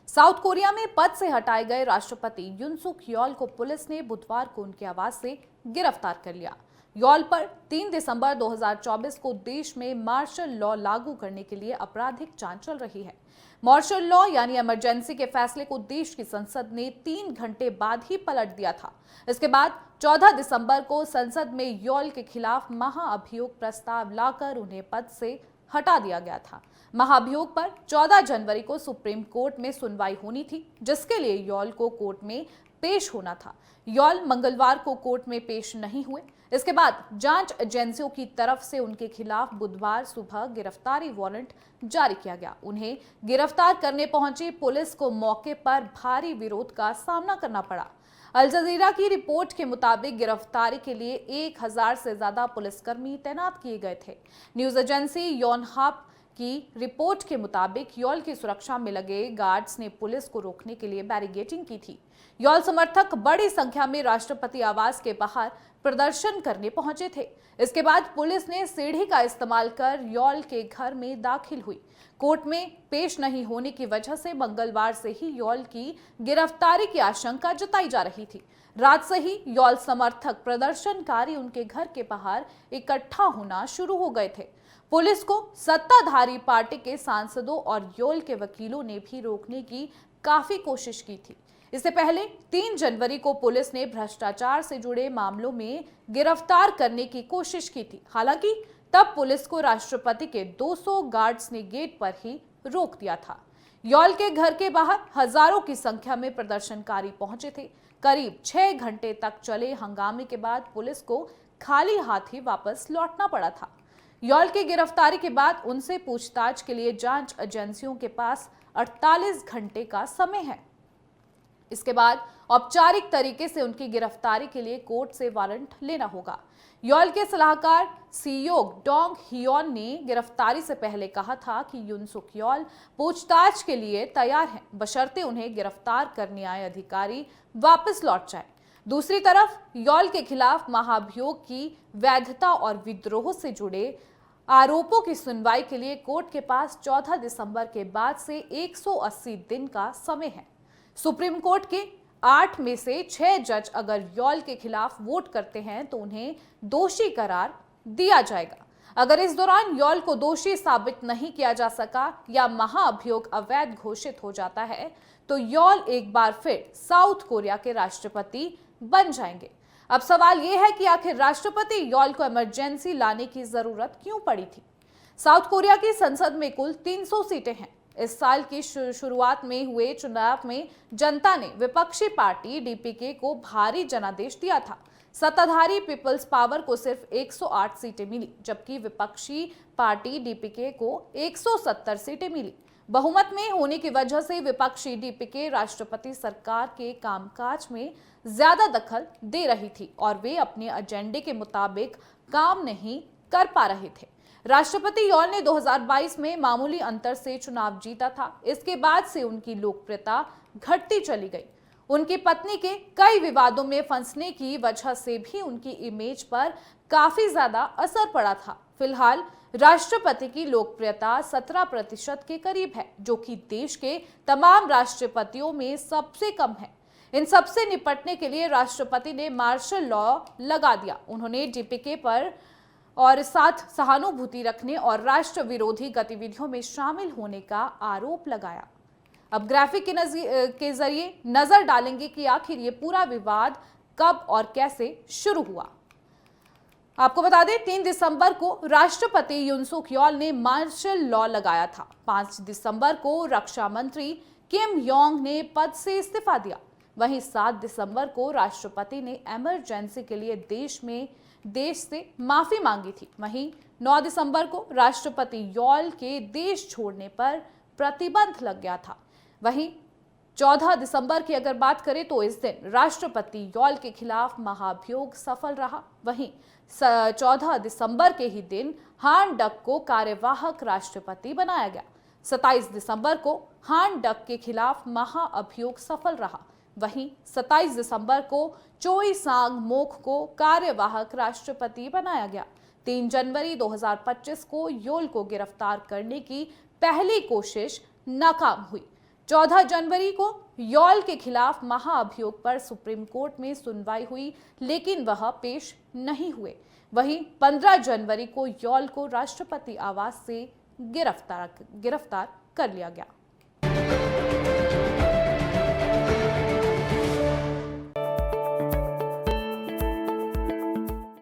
South Korea में पद से हटाए गए राष्ट्रपति यून सुक यॉल को पुलिस ने बुधवार को उनके आवास से गिरफ्तार कर लिया। यॉल पर 3 दिसंबर 2024 को देश में मार्शल लॉ लागू करने के लिए आपराधिक जांच चल रही है। मार्शल लॉ यानी इमरजेंसी के फैसले को देश की संसद ने 3 घंटे बाद ही पलट दिया था। इसके बाद 14 दिसंबर को संसद में यॉल के खिलाफ महाअभियोग प्रस्ताव लाकर उन्हें पद से हटा दिया गया था। महाभियोग पर 14 जनवरी को सुप्रीम कोर्ट में सुनवाई होनी थी, जिसके लिए यॉल को कोर्ट में पेश होना था। यॉल मंगलवार को कोर्ट में पेश नहीं हुए। इसके बाद जांच एजेंसियों की तरफ से उनके खिलाफ बुधवार सुबह गिरफ्तारी वारंट जारी किया गया। उन्हें गिरफ्तार करने पहुंची पुलिस को मौके पर भारी विरोध का सामना करना पड़ा। अल जजीरा की रिपोर्ट के मुताबिक गिरफ्तारी के लिए 1000 से ज्यादा पुलिसकर्मी तैनात किए गए थे। न्यूज एजेंसी योनहाप की रिपोर्ट के मुताबिक यॉल की सुरक्षा में लगे गार्ड्स ने पुलिस को रोकने के लिए बैरिकेडिंग की थी। यॉल समर्थक बड़ी संख्या में राष्ट्रपति आवास के बाहर प्रदर्शन करने पहुंचे थे। इसके बाद पुलिस ने सीढ़ी का इस्तेमाल कर यॉल के घर में दाखिल हुई। कोर्ट में पेश नहीं होने की वजह से मंगलवार से ही यॉल की गिरफ्तारी की आशंका जताई जा रही थी। रात से ही यॉल समर्थक प्रदर्शनकारी उनके घर के बाहर इकट्ठा होना शुरू हो गए थे। पुलिस को सत्ताधारी पार्टी के सांसदों और यॉल के वकीलों ने भी रोकने की काफी कोशिश की थी। इससे पहले 3 जनवरी को पुलिस ने भ्रष्टाचार से जुड़े मामलों में गिरफ्तार करने की कोशिश की थी। हालांकि तब पुलिस को राष्ट्रपति के 200 गार्ड्स ने गेट पर ही रोक दिया था। यॉल के घर के बाहर हजारों की संख्या में प्रदर्शनकारी पहुंचे थे। करीब 6 घंटे तक चले हंगामे के बाद पुलिस को खाली हाथ ही वापस लौटना पड़ा था। यॉल की गिरफ्तारी के बाद उनसे पूछताछ के लिए जांच एजेंसियों के पास 48 घंटे का समय है। इसके बाद औपचारिक तरीके से उनकी गिरफ्तारी के लिए कोर्ट से वारंट लेना होगा। यॉल के सलाहकार सीयोग डोंग हियोन ने गिरफ्तारी से पहले कहा था कि यून सुक यॉल पूछताछ के लिए तैयार हैं, बशर्ते उन्हें गिरफ्तार करने आए अधिकारी वापस लौट जाए। दूसरी तरफ यॉल के खिलाफ महाभियोग की वैधता और विद्रोह से जुड़े आरोपों की सुनवाई के लिए कोर्ट के पास 14 दिसंबर के बाद से 180 दिन का समय है। सुप्रीम कोर्ट के 8 में से 6 जज अगर यॉल के खिलाफ वोट करते हैं तो उन्हें दोषी करार दिया जाएगा। अगर इस दौरान यॉल को दोषी साबित नहीं किया जा सका या महाअभियोग अवैध घोषित हो जाता है तो यॉल एक बार फिर साउथ कोरिया के राष्ट्रपति बन जाएंगे। अब सवाल यह है कि आखिर राष्ट्रपति यॉल को इमरजेंसी लाने की जरूरत क्यों पड़ी थी। साउथ कोरिया की संसद में कुल 300 सीटें हैं। इस साल की शुरुआत में हुए चुनाव में जनता ने विपक्षी पार्टी डीपीके को भारी जनादेश दिया था। सत्ताधारी पीपल्स पावर को सिर्फ 108 सीटें मिली, जबकि विपक्षी पार्टी डीपीके को 170 सीटें मिली। बहुमत में होने की वजह से विपक्षी डीपीके राष्ट्रपति सरकार के कामकाज में ज्यादा दखल दे रही थी और वे अपने एजेंडे के मुताबिक काम नहीं कर पा रहे थे। राष्ट्रपति यॉल ने 2022 में मामूली अंतर से चुनाव जीता था। इसके बाद से उनकी लोकप्रियता घटती चली गई। उनकी पत्नी के कई विवादों में फंसने की वजह से भी उनकी इमेज पर काफी ज्यादा असर पड़ा था। फिलहाल राष्ट्रपति की लोकप्रियता 17% के करीब है, जो कि देश के तमाम राष्ट्रपतियों में सबसे कम है। इन सबसे निपटने के लिए राष्ट्रपति ने मार्शल लॉ लगा दिया। उन्होंने डीपीके पर और साथ सहानुभूति रखने और राष्ट्र विरोधी गतिविधियों में शामिल होने का आरोप लगाया। अब ग्राफिक के जरिए नजर डालेंगे कि आखिर ये पूरा विवाद कब और कैसे शुरू हुआ। आपको बता दें 3 दिसंबर को राष्ट्रपति यून सुक यॉल ने मार्शल लॉ लगाया था। 5 दिसंबर को रक्षा मंत्री किम योंग ने पद से इस्तीफा दिया। वहीं 7 दिसंबर को राष्ट्रपति ने इमरजेंसी के लिए देश से माफी मांगी थी। वहीं 9 दिसंबर को राष्ट्रपति यॉल के देश छोड़ने पर प्रतिबंध लग गया था। वहीं 14 दिसंबर की अगर बात करें तो इस दिन राष्ट्रपति यॉल के खिलाफ महाभियोग सफल रहा। वहीं 14 दिसंबर के ही दिन हान डक को कार्यवाहक राष्ट्रपति बनाया गया। 27 दिसंबर को हान डक के खिलाफ महाअभियोग सफल रहा। वहीं 27 दिसंबर को चोई सांग मोक को कार्यवाहक राष्ट्रपति बनाया गया। 3 जनवरी 2025 को योल को गिरफ्तार करने की पहली कोशिश नाकाम हुई। 14 जनवरी को यौल के खिलाफ महाअभियोग पर सुप्रीम कोर्ट में सुनवाई हुई, लेकिन वह पेश नहीं हुए। वहीं 15 जनवरी को यौल को राष्ट्रपति आवास से गिरफ्तार कर लिया गया।